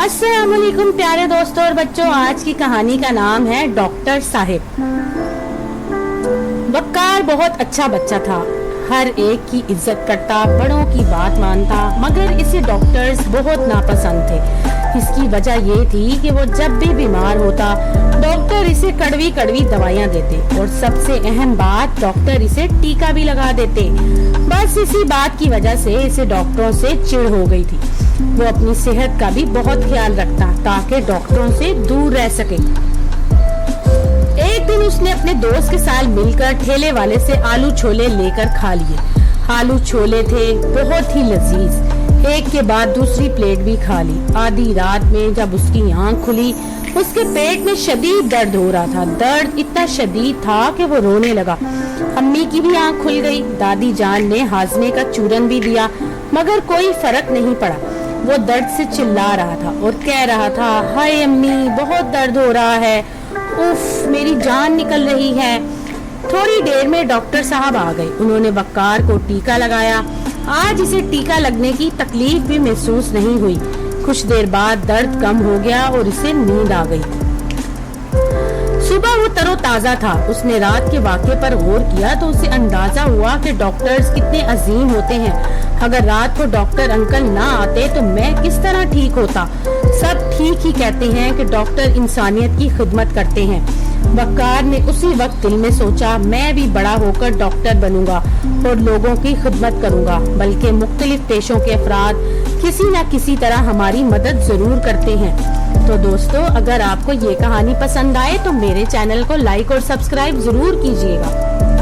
अस्सलाम वालेकुम प्यारे दोस्तों और बच्चों, आज की कहानी का नाम है डॉक्टर साहिब। वक्कार बहुत अच्छा बच्चा था, हर एक की इज्जत करता, बड़ों की बात मानता, मगर इसे डॉक्टर्स बहुत नापसंद थे। इसकी वजह ये थी कि वो जब भी बीमार होता डॉक्टर इसे कड़वी कड़वी दवाइयाँ देते और सबसे अहम बात, डॉक्टर इसे टीका भी लगा देते। बस इसी बात की वजह से इसे डॉक्टरों से चिढ़ हो गई थी। वो अपनी सेहत का भी बहुत ख्याल रखता ताकि डॉक्टरों से दूर रह सके। एक दिन उसने अपने दोस्त के साथ मिलकर ठेले वाले से आलू छोले लेकर खा लिए। आलू छोले थे बहुत ही लजीज, एक के बाद दूसरी प्लेट भी खा ली। आधी रात में जब उसकी आंख खुली, उसके पेट में शदीद दर्द हो रहा था। दर्द इतना शदीद था कि वो रोने लगा। अम्मी की भी आंख खुल गई। दादी जान ने हाजमे का चूरन भी दिया, मगर कोई फर्क नहीं पड़ा। वो दर्द से चिल्ला रहा था और कह रहा था, हाय अम्मी, बहुत दर्द हो रहा है, उफ, मेरी जान निकल रही है। थोड़ी देर में डॉक्टर साहब आ गए। उन्होंने वक्कार को टीका लगाया। आज इसे टीका लगने की तकलीफ भी महसूस नहीं हुई। कुछ देर बाद दर्द कम हो गया और इसे नींद आ गई। सुबह वो तरोताजा था। उसने रात के वाक़े पर गौर किया तो उसे अंदाजा हुआ कि डॉक्टर्स कितने अजीम होते हैं। अगर रात को डॉक्टर अंकल ना आते तो मैं किस तरह ठीक होता। सब ठीक ही कहते हैं कि डॉक्टर इंसानियत की खिदमत करते हैं। वक्कार ने उसी वक्त दिल में सोचा, मैं भी बड़ा होकर डॉक्टर बनूंगा और लोगों की खिदमत करूंगा। बल्कि मुख्तलिफ पेशों के अफराद किसी न किसी तरह हमारी मदद जरूर करते हैं। तो दोस्तों, अगर आपको ये कहानी पसंद आए तो मेरे चैनल को लाइक और सब्सक्राइब जरूर कीजिएगा।